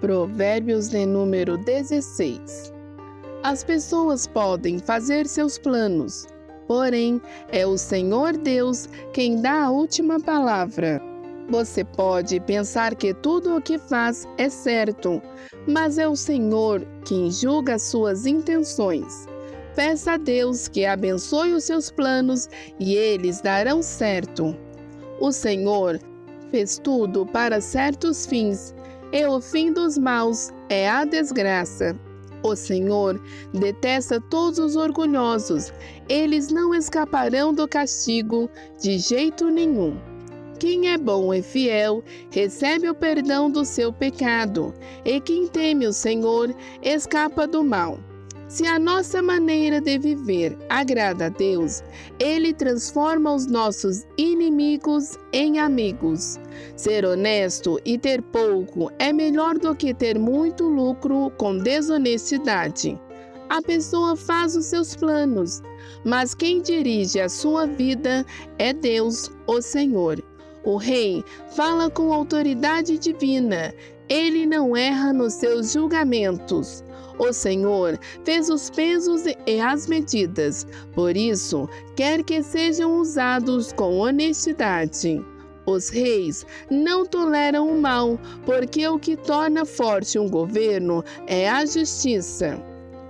Provérbios de número 16. As pessoas podem fazer seus planos, porém é o Senhor Deus quem dá a última palavra. Você pode pensar que tudo o que faz é certo, mas é o Senhor quem julga as suas intenções. Peça a Deus que abençoe os seus planos e eles darão certo. O Senhor fez tudo para certos fins, e o fim dos maus é a desgraça. O Senhor detesta todos os orgulhosos, eles não escaparão do castigo de jeito nenhum. Quem é bom e fiel recebe o perdão do seu pecado, e quem teme o Senhor escapa do mal. Se a nossa maneira de viver agrada a Deus, Ele transforma os nossos inimigos em amigos. Ser honesto e ter pouco é melhor do que ter muito lucro com desonestidade. A pessoa faz os seus planos, mas quem dirige a sua vida é Deus, o Senhor. O rei fala com autoridade divina, ele não erra nos seus julgamentos. O Senhor fez os pesos e as medidas, por isso quer que sejam usados com honestidade. Os reis não toleram o mal, porque o que torna forte um governo é a justiça.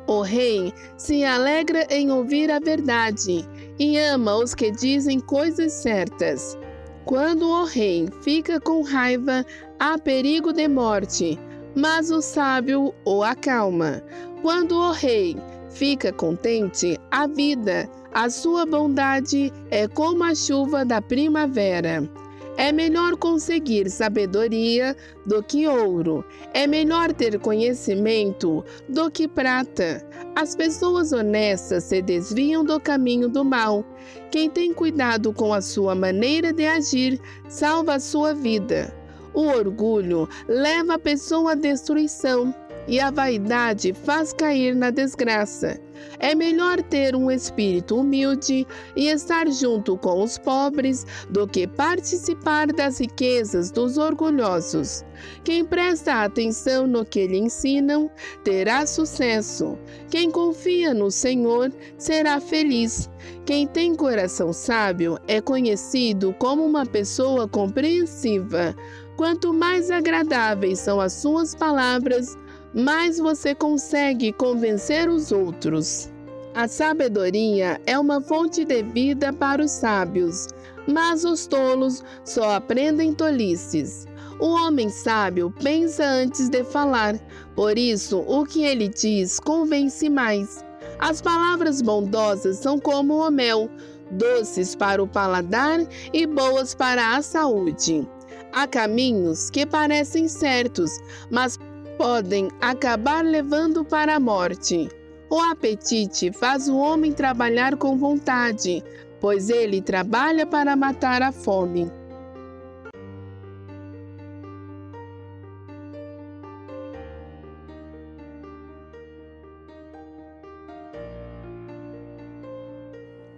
O rei se alegra em ouvir a verdade e ama os que dizem coisas certas. Quando o rei fica com raiva, há perigo de morte, mas o sábio o acalma. Quando o rei fica contente, a vida, a sua bondade é como a chuva da primavera. É melhor conseguir sabedoria do que ouro. É melhor ter conhecimento do que prata. As pessoas honestas se desviam do caminho do mal. Quem tem cuidado com a sua maneira de agir, salva a sua vida. O orgulho leva a pessoa à destruição e a vaidade faz cair na desgraça. É melhor ter um espírito humilde e estar junto com os pobres do que participar das riquezas dos orgulhosos. Quem presta atenção no que lhe ensinam terá sucesso. Quem confia no Senhor será feliz. Quem tem coração sábio é conhecido como uma pessoa compreensiva. Quanto mais agradáveis são as suas palavras, mais você consegue convencer os outros. A sabedoria é uma fonte de vida para os sábios, mas os tolos só aprendem tolices. O homem sábio pensa antes de falar, por isso o que ele diz convence mais. As palavras bondosas são como o mel, doces para o paladar e boas para a saúde. Há caminhos que parecem certos, mas podem acabar levando para a morte. O apetite faz o homem trabalhar com vontade, pois ele trabalha para matar a fome.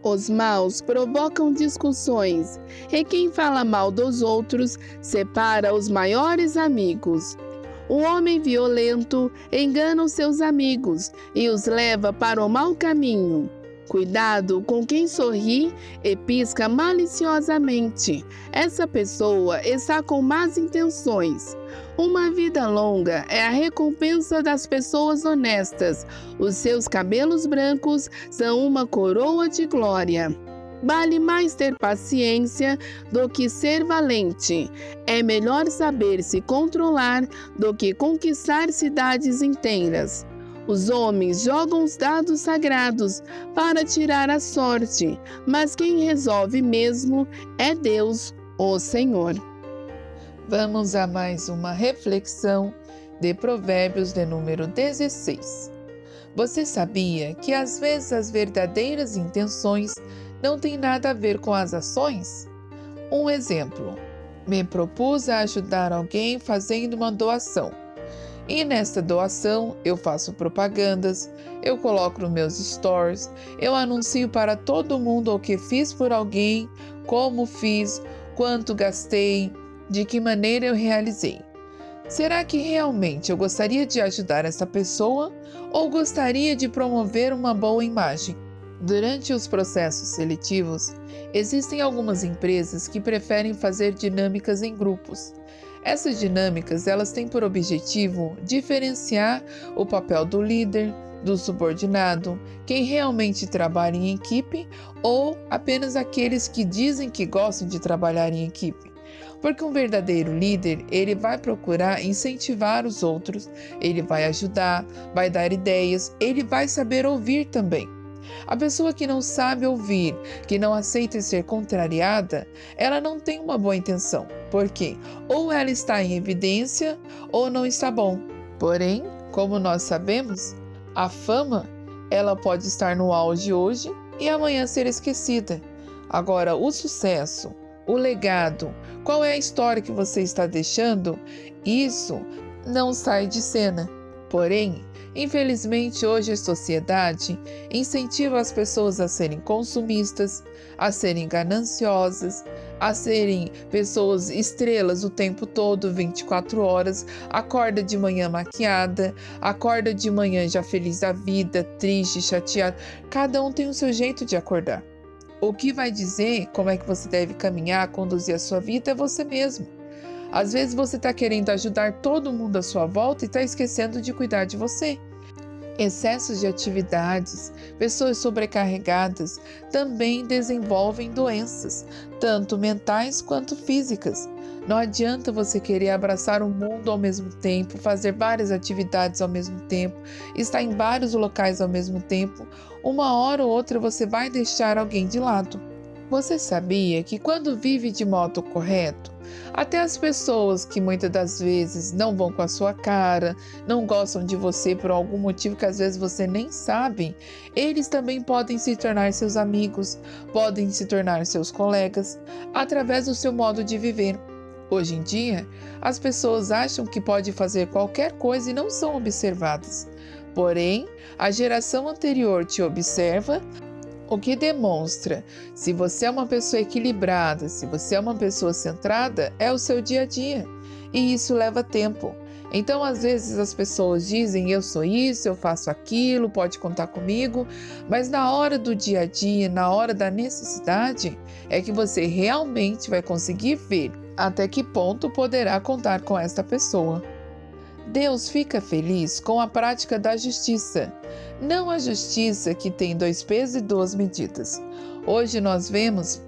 Os maus provocam discussões, e quem fala mal dos outros separa os maiores amigos. O homem violento engana os seus amigos e os leva para o mau caminho. Cuidado com quem sorri e pisca maliciosamente. Essa pessoa está com más intenções. Uma vida longa é a recompensa das pessoas honestas. Os seus cabelos brancos são uma coroa de glória. Vale mais ter paciência do que ser valente. É melhor saber se controlar do que conquistar cidades inteiras. Os homens jogam os dados sagrados para tirar a sorte, mas quem resolve mesmo é Deus, o Senhor. Vamos a mais uma reflexão de Provérbios de número 16. Você sabia que às vezes as verdadeiras intenções não têm nada a ver com as ações? Um exemplo: me propus a ajudar alguém fazendo uma doação. E nesta doação eu faço propagandas, eu coloco nos meus stories, eu anuncio para todo mundo o que fiz por alguém, como fiz, quanto gastei, de que maneira eu realizei. Será que realmente eu gostaria de ajudar essa pessoa ou gostaria de promover uma boa imagem? Durante os processos seletivos, existem algumas empresas que preferem fazer dinâmicas em grupos. Essas dinâmicas, elas têm por objetivo diferenciar o papel do líder, do subordinado, quem realmente trabalha em equipe ou apenas aqueles que dizem que gostam de trabalhar em equipe. Porque um verdadeiro líder, ele vai procurar incentivar os outros, ele vai ajudar, vai dar ideias, ele vai saber ouvir também. A pessoa que não sabe ouvir, que não aceita ser contrariada, ela não tem uma boa intenção, porque ou ela está em evidência ou não está bom. Porém, como nós sabemos, a fama, ela pode estar no auge hoje e amanhã ser esquecida. Agora, o sucesso, o legado, qual é a história que você está deixando, isso não sai de cena. Porém, infelizmente, hoje a sociedade incentiva as pessoas a serem consumistas, a serem gananciosas, a serem pessoas estrelas o tempo todo, 24 horas, acorda de manhã maquiada, acorda de manhã já feliz da vida, triste, chateado. Cada um tem o seu jeito de acordar. O que vai dizer como é que você deve caminhar, conduzir a sua vida é você mesmo. Às vezes você está querendo ajudar todo mundo à sua volta e está esquecendo de cuidar de você. Excessos de atividades, pessoas sobrecarregadas também desenvolvem doenças, tanto mentais quanto físicas. Não adianta você querer abraçar o mundo ao mesmo tempo, fazer várias atividades ao mesmo tempo, estar em vários locais ao mesmo tempo. Uma hora ou outra você vai deixar alguém de lado. Você sabia que quando vive de modo correto, até as pessoas que muitas das vezes não vão com a sua cara, não gostam de você por algum motivo que às vezes você nem sabe, eles também podem se tornar seus amigos, podem se tornar seus colegas, através do seu modo de viver. Hoje em dia, as pessoas acham que pode fazer qualquer coisa e não são observadas. Porém, a geração anterior te observa, o que demonstra se você é uma pessoa equilibrada, se você é uma pessoa centrada, é o seu dia a dia. E isso leva tempo. Então, às vezes as pessoas dizem, eu sou isso, eu faço aquilo, pode contar comigo. Mas na hora do dia a dia, na hora da necessidade, é que você realmente vai conseguir ver até que ponto poderá contar com esta pessoa. Deus fica feliz com a prática da justiça, não a justiça que tem 2 pesos e 2 medidas. Hoje nós vemos,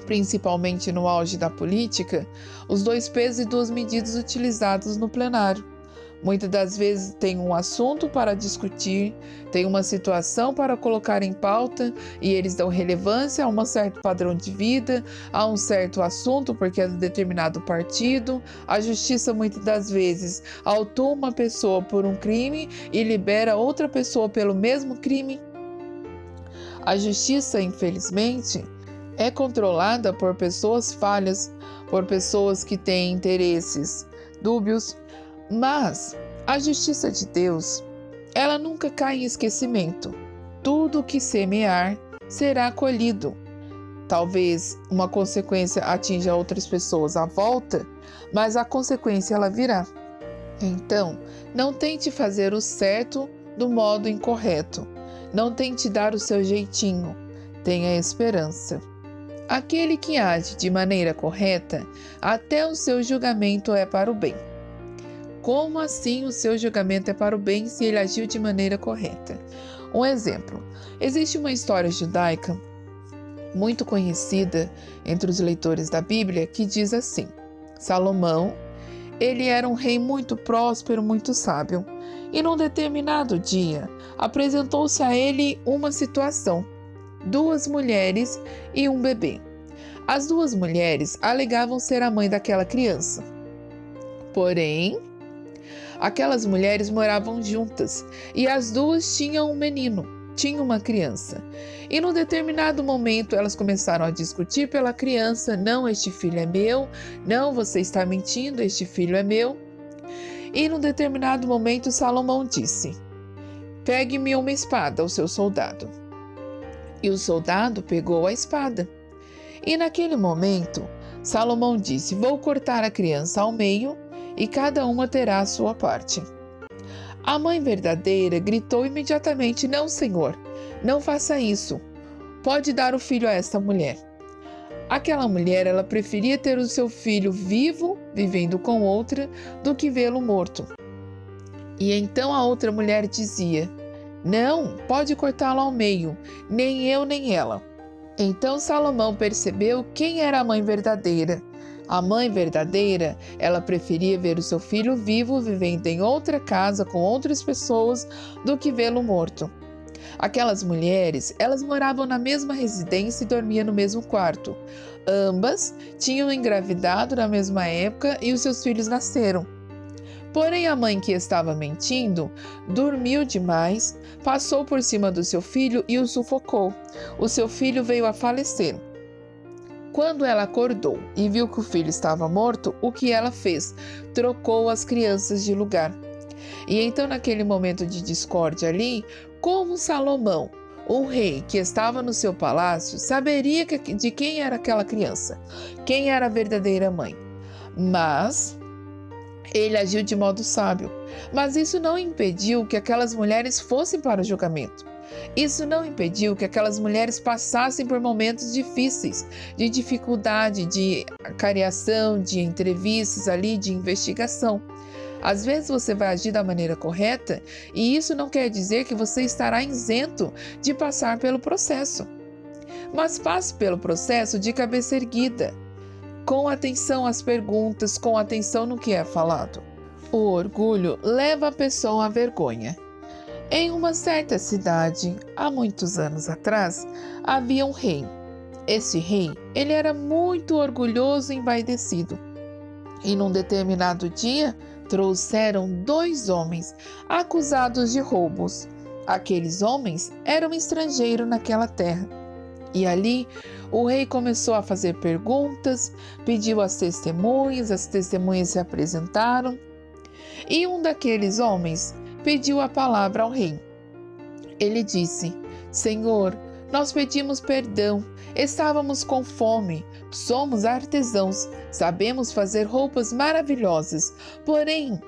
principalmente no auge da política, os 2 pesos e 2 medidas utilizados no plenário. Muitas das vezes tem um assunto para discutir, tem uma situação para colocar em pauta e eles dão relevância a um certo padrão de vida, a um certo assunto porque é de determinado partido. A justiça muitas das vezes autua uma pessoa por um crime e libera outra pessoa pelo mesmo crime. A justiça, infelizmente, é controlada por pessoas falhas, por pessoas que têm interesses dúbios. Mas a justiça de Deus, ela nunca cai em esquecimento. Tudo que semear será colhido. Talvez uma consequência atinja outras pessoas à volta, mas a consequência ela virá. Então, não tente fazer o certo do modo incorreto. Não tente dar o seu jeitinho. Tenha esperança. Aquele que age de maneira correta, até o seu julgamento é para o bem. Como assim o seu julgamento é para o bem se ele agiu de maneira correta? Um exemplo. Existe uma história judaica muito conhecida entre os leitores da Bíblia que diz assim: Salomão, ele era um rei muito próspero, muito sábio, e num determinado dia apresentou-se a ele uma situação: 2 mulheres e um bebê. As 2 mulheres alegavam ser a mãe daquela criança. Porém, aquelas mulheres moravam juntas e as 2 tinham um menino, tinham uma criança. E num determinado momento elas começaram a discutir pela criança: não, este filho é meu, não, você está mentindo, este filho é meu. E num determinado momento Salomão disse: pegue-me uma espada, o seu soldado. E o soldado pegou a espada. E naquele momento Salomão disse: vou cortar a criança ao meio e cada uma terá a sua parte. A mãe verdadeira gritou imediatamente: Não, Senhor, não faça isso. Pode dar o filho a esta mulher. Aquela mulher, ela preferia ter o seu filho vivo, vivendo com outra, do que vê-lo morto. E então a outra mulher dizia: Não, pode cortá-lo ao meio, nem eu nem ela. Então Salomão percebeu quem era a mãe verdadeira. A mãe verdadeira, ela preferia ver o seu filho vivo, vivendo em outra casa com outras pessoas, do que vê-lo morto. Aquelas mulheres, elas moravam na mesma residência e dormiam no mesmo quarto. Ambas tinham engravidado na mesma época e os seus filhos nasceram. Porém, a mãe que estava mentindo dormiu demais, passou por cima do seu filho e o sufocou. O seu filho veio a falecer. Quando ela acordou e viu que o filho estava morto, o que ela fez? Trocou as crianças de lugar. E então, naquele momento de discórdia ali, como Salomão, um rei que estava no seu palácio, saberia de quem era aquela criança, quem era a verdadeira mãe. Mas ele agiu de modo sábio. Mas isso não impediu que aquelas mulheres fossem para o julgamento. Isso não impediu que aquelas mulheres passassem por momentos difíceis, de dificuldade, de cariação, de entrevistas ali, de investigação. Às vezes você vai agir da maneira correta e isso não quer dizer que você estará isento de passar pelo processo. Mas passe pelo processo de cabeça erguida, com atenção às perguntas, com atenção no que é falado. O orgulho leva a pessoa à vergonha. Em uma certa cidade, há muitos anos atrás, havia um rei. Esse rei, ele era muito orgulhoso e envaidecido. E num determinado dia, trouxeram 2 homens acusados de roubos. Aqueles homens eram estrangeiros naquela terra. E ali, o rei começou a fazer perguntas, pediu as testemunhas se apresentaram. E um daqueles homens pediu a palavra ao rei. Ele disse: Senhor, nós pedimos perdão, estávamos com fome, somos artesãos, sabemos fazer roupas maravilhosas, porém,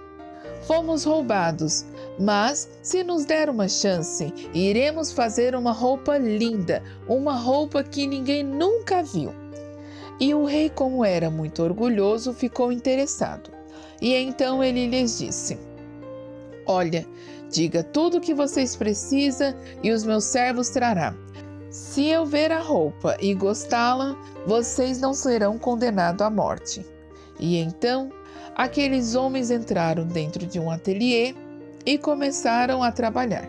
fomos roubados. Mas, se nos der uma chance, iremos fazer uma roupa linda, uma roupa que ninguém nunca viu. E o rei, como era muito orgulhoso, ficou interessado. E então ele lhes disse: Olha, diga tudo o que vocês precisam e os meus servos trarão. Se eu ver a roupa e gostá-la, vocês não serão condenados à morte. E então, aqueles homens entraram dentro de um ateliê e começaram a trabalhar.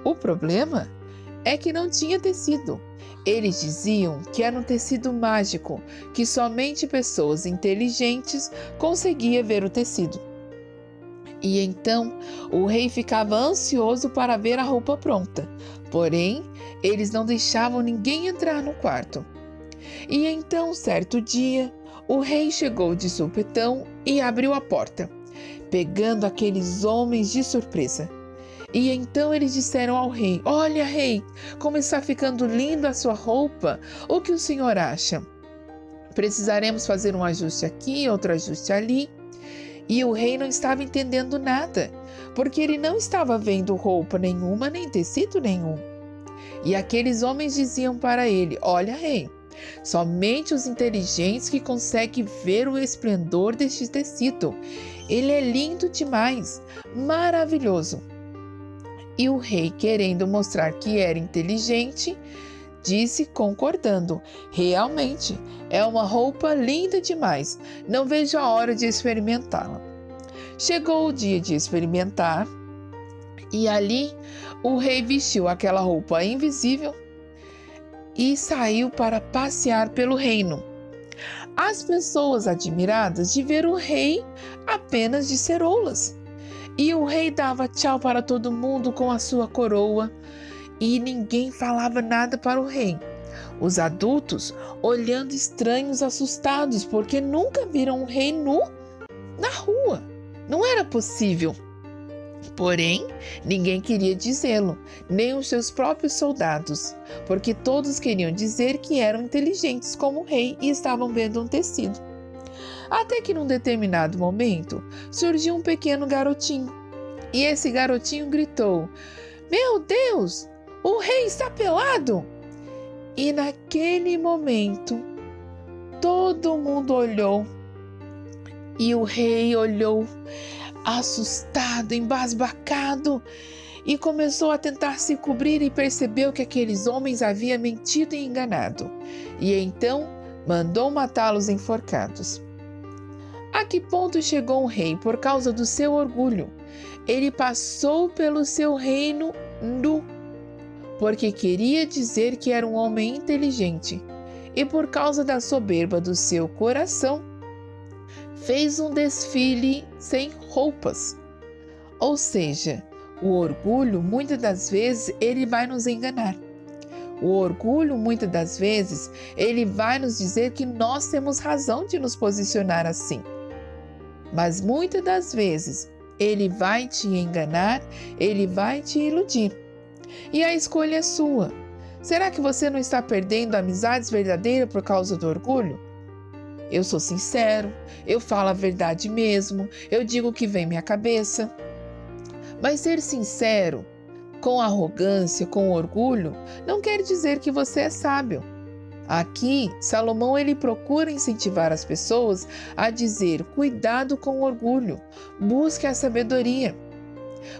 O problema é que não tinha tecido. Eles diziam que era um tecido mágico, que somente pessoas inteligentes conseguiam ver o tecido. E então o rei ficava ansioso para ver a roupa pronta, porém eles não deixavam ninguém entrar no quarto. E então, certo dia, o rei chegou de supetão e abriu a porta, pegando aqueles homens de surpresa. E então eles disseram ao rei: Olha, rei, como está ficando linda a sua roupa, o que o senhor acha? Precisaremos fazer um ajuste aqui, outro ajuste ali. E o rei não estava entendendo nada, porque ele não estava vendo roupa nenhuma, nem tecido nenhum. E aqueles homens diziam para ele: Olha, rei, somente os inteligentes que conseguem ver o esplendor deste tecido. Ele é lindo demais, maravilhoso. E o rei, querendo mostrar que era inteligente, disse, concordando: Realmente, é uma roupa linda demais. Não vejo a hora de experimentá-la. Chegou o dia de experimentar e ali o rei vestiu aquela roupa invisível e saiu para passear pelo reino. As pessoas admiradas de ver o rei apenas de ceroulas. E o rei dava tchau para todo mundo com a sua coroa e ninguém falava nada para o rei. Os adultos olhando estranhos, assustados, porque nunca viram um rei nu na rua. Não era possível. Porém, ninguém queria dizê-lo, nem os seus próprios soldados, porque todos queriam dizer que eram inteligentes como o rei e estavam vendo um tecido. Até que num determinado momento surgiu um pequeno garotinho. E esse garotinho gritou: "Meu Deus, o rei está pelado!" E naquele momento, todo mundo olhou. E o rei olhou, assustado, embasbacado, e começou a tentar se cobrir e percebeu que aqueles homens haviam mentido e enganado. E então mandou matá-los enforcados. A que ponto chegou o rei por causa do seu orgulho? Ele passou pelo seu reino nu, porque queria dizer que era um homem inteligente, e por causa da soberba do seu coração, fez um desfile sem roupas. Ou seja, o orgulho, muitas das vezes, ele vai nos enganar. O orgulho, muitas das vezes, ele vai nos dizer que nós temos razão de nos posicionar assim. Mas muitas das vezes, ele vai te enganar, ele vai te iludir. E a escolha é sua. Será que você não está perdendo amizades verdadeiras por causa do orgulho? Eu sou sincero, eu falo a verdade mesmo, eu digo o que vem à minha cabeça. Mas ser sincero, com arrogância, com orgulho, não quer dizer que você é sábio. Aqui, Salomão ele procura incentivar as pessoas a dizer: cuidado com o orgulho, busque a sabedoria.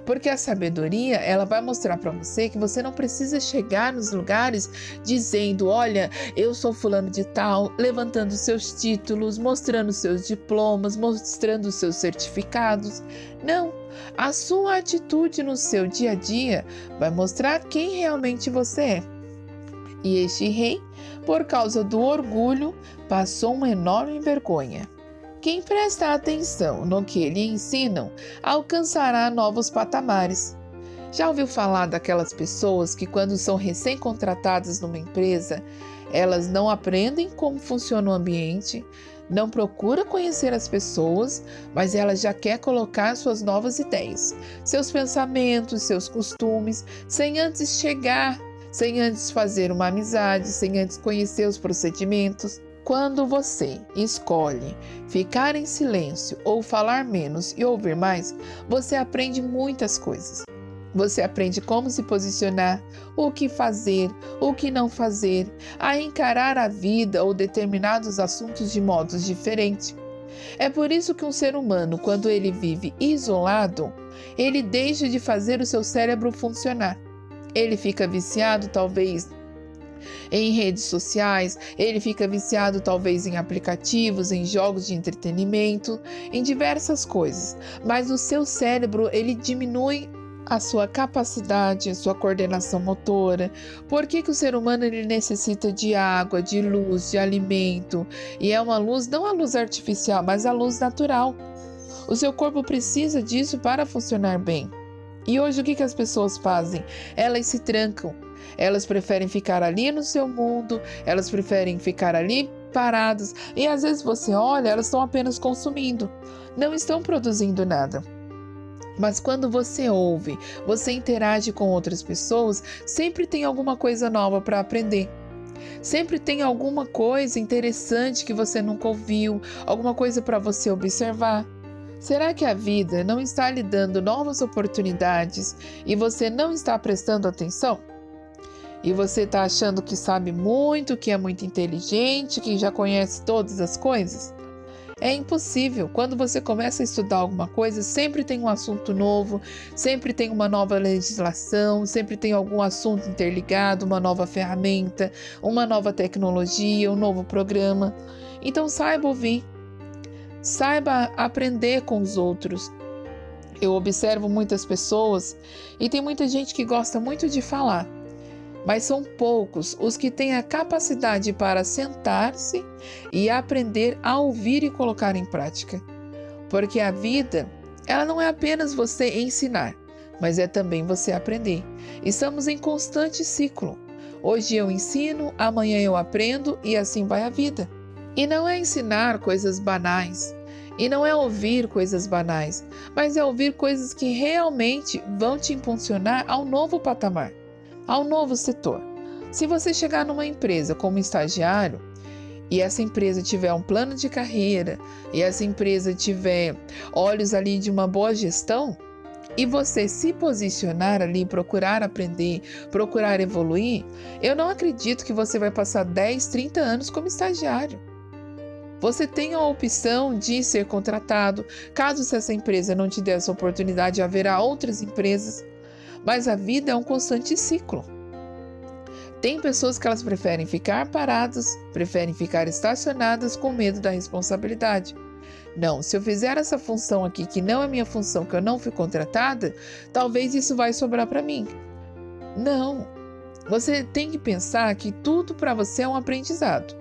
Porque a sabedoria, ela vai mostrar para você que você não precisa chegar nos lugares dizendo: olha, eu sou fulano de tal, levantando seus títulos, mostrando seus diplomas, mostrando seus certificados. Não, a sua atitude no seu dia a dia vai mostrar quem realmente você é. E este rei, por causa do orgulho, passou uma enorme vergonha. Quem presta atenção no que lhe ensinam, alcançará novos patamares. Já ouviu falar daquelas pessoas que, quando são recém-contratadas numa empresa, elas não aprendem como funciona o ambiente, não procura conhecer as pessoas, mas ela já quer colocar suas novas ideias, seus pensamentos, seus costumes, sem antes chegar, sem antes fazer uma amizade, sem antes conhecer os procedimentos. Quando você escolhe ficar em silêncio ou falar menos e ouvir mais, você aprende muitas coisas. Você aprende como se posicionar, o que fazer, o que não fazer, a encarar a vida ou determinados assuntos de modos diferentes. É por isso que um ser humano, quando ele vive isolado, ele deixa de fazer o seu cérebro funcionar. Ele fica viciado, talvez, em redes sociais, ele fica viciado talvez em aplicativos, em jogos de entretenimento, em diversas coisas, mas o seu cérebro ele diminui a sua capacidade, a sua coordenação motora. Por que o ser humano ele necessita de água, de luz, de alimento? E é uma luz, não a luz artificial, mas a luz natural. O seu corpo precisa disso para funcionar bem. E hoje o que as pessoas fazem? Elas se trancam. Elas preferem ficar ali no seu mundo, elas preferem ficar ali paradas. E às vezes você olha, elas estão apenas consumindo, não estão produzindo nada. Mas quando você ouve, você interage com outras pessoas, sempre tem alguma coisa nova para aprender. Sempre tem alguma coisa interessante que você nunca ouviu, alguma coisa para você observar. Será que a vida não está lhe dando novas oportunidades e você não está prestando atenção? E você está achando que sabe muito, que é muito inteligente, que já conhece todas as coisas? É impossível. Quando você começa a estudar alguma coisa, sempre tem um assunto novo, sempre tem uma nova legislação, sempre tem algum assunto interligado, uma nova ferramenta, uma nova tecnologia, um novo programa. Então saiba ouvir, saiba aprender com os outros. Eu observo muitas pessoas e tem muita gente que gosta muito de falar, mas são poucos os que têm a capacidade para sentar-se e aprender a ouvir e colocar em prática. Porque a vida, ela não é apenas você ensinar, mas é também você aprender. Estamos em constante ciclo. Hoje eu ensino, amanhã eu aprendo e assim vai a vida. E não é ensinar coisas banais, e não é ouvir coisas banais, mas é ouvir coisas que realmente vão te impulsionar ao novo patamar, ao novo setor. Se você chegar numa empresa como estagiário e essa empresa tiver um plano de carreira, e essa empresa tiver olhos ali de uma boa gestão, e você se posicionar ali, procurar aprender, procurar evoluir, eu não acredito que você vai passar 10, 30 anos como estagiário. Você tem a opção de ser contratado. Caso essa empresa não te dê essa oportunidade, haverá outras empresas. Mas a vida é um constante ciclo. Tem pessoas que elas preferem ficar paradas, preferem ficar estacionadas com medo da responsabilidade. Não, se eu fizer essa função aqui, que não é minha função, que eu não fui contratada, talvez isso vai sobrar para mim. Não, você tem que pensar que tudo para você é um aprendizado.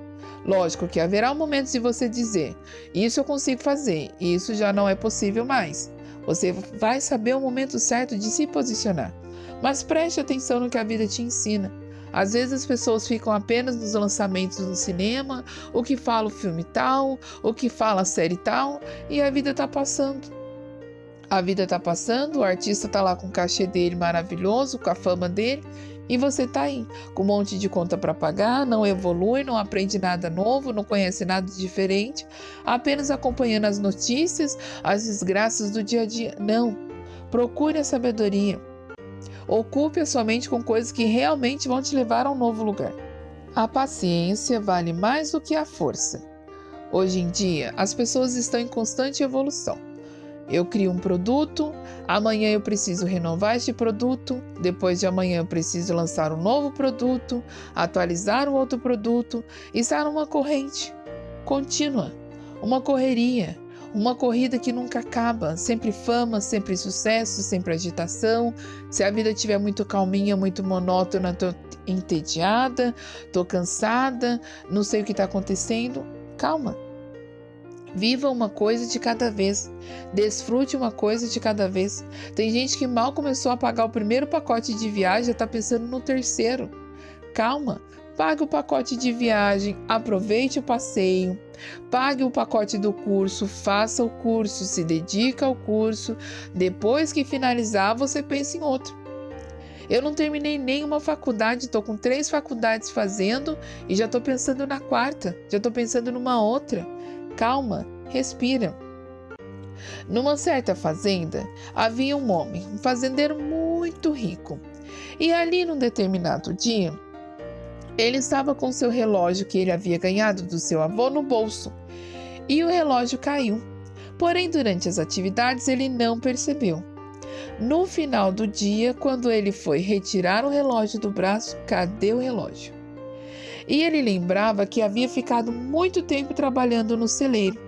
Lógico que haverá momentos de você dizer, isso eu consigo fazer, isso já não é possível mais. Você vai saber o momento certo de se posicionar. Mas preste atenção no que a vida te ensina. Às vezes as pessoas ficam apenas nos lançamentos do cinema, o que fala o filme tal, o que fala a série tal, e a vida está passando. A vida está passando, o artista está lá com o cachê dele maravilhoso, com a fama dele, e você está aí, com um monte de conta para pagar, não evolui, não aprende nada novo, não conhece nada diferente, apenas acompanhando as notícias, as desgraças do dia a dia. Não, procure a sabedoria. Ocupe a sua mente com coisas que realmente vão te levar a um novo lugar. A paciência vale mais do que a força. Hoje em dia, as pessoas estão em constante evolução. Eu crio um produto, amanhã eu preciso renovar este produto, depois de amanhã eu preciso lançar um novo produto, atualizar um outro produto, estar numa corrente contínua, uma correria, uma corrida que nunca acaba, sempre fama, sempre sucesso, sempre agitação. Se a vida estiver muito calminha, muito monótona, estou entediada, estou cansada, não sei o que está acontecendo, calma. Viva uma coisa de cada vez, desfrute uma coisa de cada vez. Tem gente que mal começou a pagar o primeiro pacote de viagem, já está pensando no terceiro. Calma, pague o pacote de viagem, aproveite o passeio, pague o pacote do curso, faça o curso, se dedica ao curso. Depois que finalizar, você pensa em outro. Eu não terminei nenhuma faculdade, estou com 3 faculdades fazendo e já estou pensando na 4ª, já estou pensando numa outra. Calma, respira. Numa certa fazenda, havia um homem, um fazendeiro muito rico. E ali, num determinado dia, ele estava com seu relógio que ele havia ganhado do seu avô no bolso. E o relógio caiu. Porém, durante as atividades, ele não percebeu. No final do dia, quando ele foi retirar o relógio do braço, cadê o relógio? E ele lembrava que havia ficado muito tempo trabalhando no celeiro.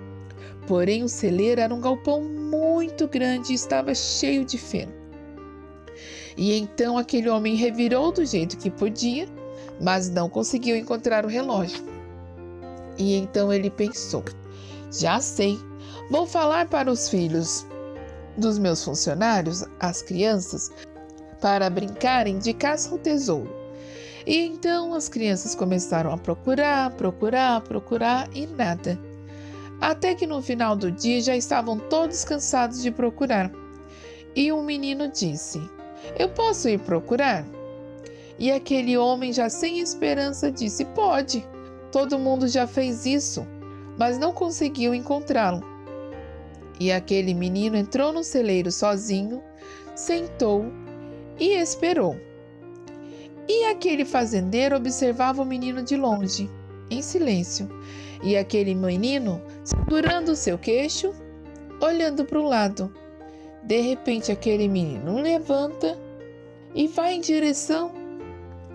Porém, o celeiro era um galpão muito grande e estava cheio de feno. E então aquele homem revirou do jeito que podia, mas não conseguiu encontrar o relógio. E então ele pensou, já sei, vou falar para os filhos dos meus funcionários, as crianças, para brincarem de caça ao tesouro. E então as crianças começaram a procurar e nada. Até que no final do dia já estavam todos cansados de procurar. E um menino disse, eu posso ir procurar? E aquele homem já sem esperança disse, pode, todo mundo já fez isso, mas não conseguiu encontrá-lo. E aquele menino entrou no celeiro sozinho, sentou e esperou. E aquele fazendeiro observava o menino de longe, em silêncio, e aquele menino segurando o seu queixo, olhando para o lado. De repente, aquele menino levanta e vai em direção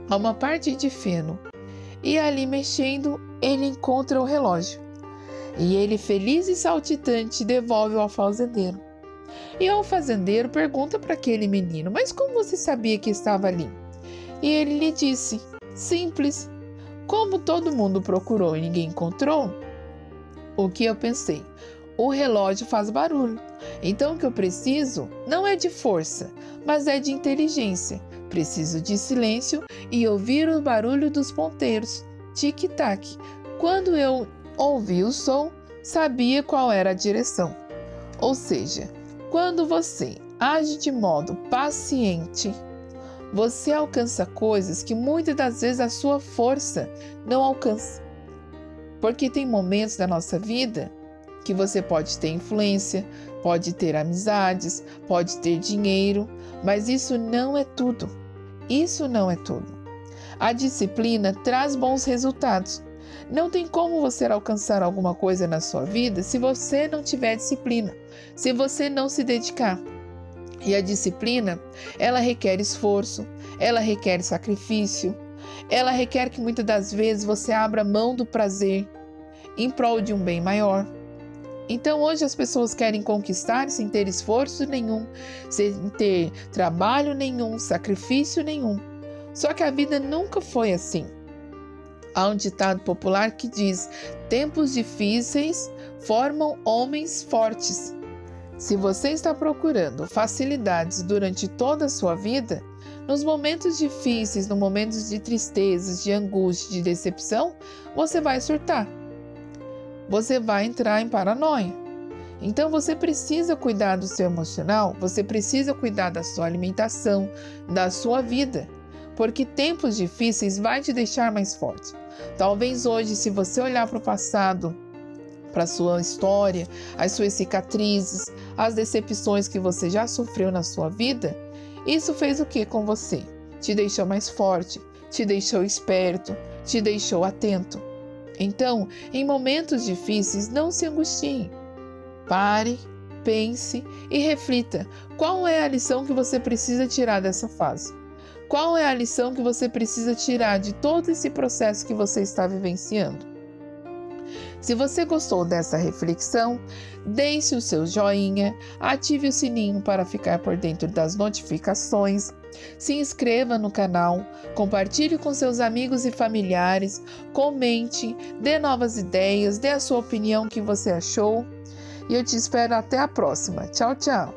a uma parte de feno, e ali mexendo, ele encontra o relógio. E ele, feliz e saltitante, devolve-o ao fazendeiro. E o fazendeiro pergunta para aquele menino, mas como você sabia que estava ali? E ele lhe disse, simples, como todo mundo procurou e ninguém encontrou, o que eu pensei? O relógio faz barulho, então o que eu preciso não é de força, mas é de inteligência. Preciso de silêncio e ouvir o barulho dos ponteiros, tic-tac. Quando eu ouvi o som, sabia qual era a direção. Ou seja, quando você age de modo paciente, você alcança coisas que muitas das vezes a sua força não alcança. Porque tem momentos da nossa vida que você pode ter influência, pode ter amizades, pode ter dinheiro, mas isso não é tudo. Isso não é tudo. A disciplina traz bons resultados. Não tem como você alcançar alguma coisa na sua vida se você não tiver disciplina, se você não se dedicar. E a disciplina, ela requer esforço, ela requer sacrifício, ela requer que muitas das vezes você abra mão do prazer em prol de um bem maior. Então hoje as pessoas querem conquistar sem ter esforço nenhum, sem ter trabalho nenhum, sacrifício nenhum. Só que a vida nunca foi assim. Há um ditado popular que diz: tempos difíceis formam homens fortes. Se você está procurando facilidades durante toda a sua vida, nos momentos difíceis, nos momentos de tristezas, de angústia, de decepção, você vai surtar. Você vai entrar em paranoia. Então você precisa cuidar do seu emocional, você precisa cuidar da sua alimentação, da sua vida, porque tempos difíceis vai te deixar mais forte. Talvez hoje, se você olhar para o passado, para a sua história, as suas cicatrizes, as decepções que você já sofreu na sua vida, isso fez o que com você? Te deixou mais forte, te deixou esperto, te deixou atento. Então, em momentos difíceis, não se angustie. Pare, pense e reflita. Qual é a lição que você precisa tirar dessa fase? Qual é a lição que você precisa tirar de todo esse processo que você está vivenciando? Se você gostou dessa reflexão, deixe o seu joinha, ative o sininho para ficar por dentro das notificações, se inscreva no canal, compartilhe com seus amigos e familiares, comente, dê novas ideias, dê a sua opinião que você achou. E eu te espero até a próxima. Tchau, tchau!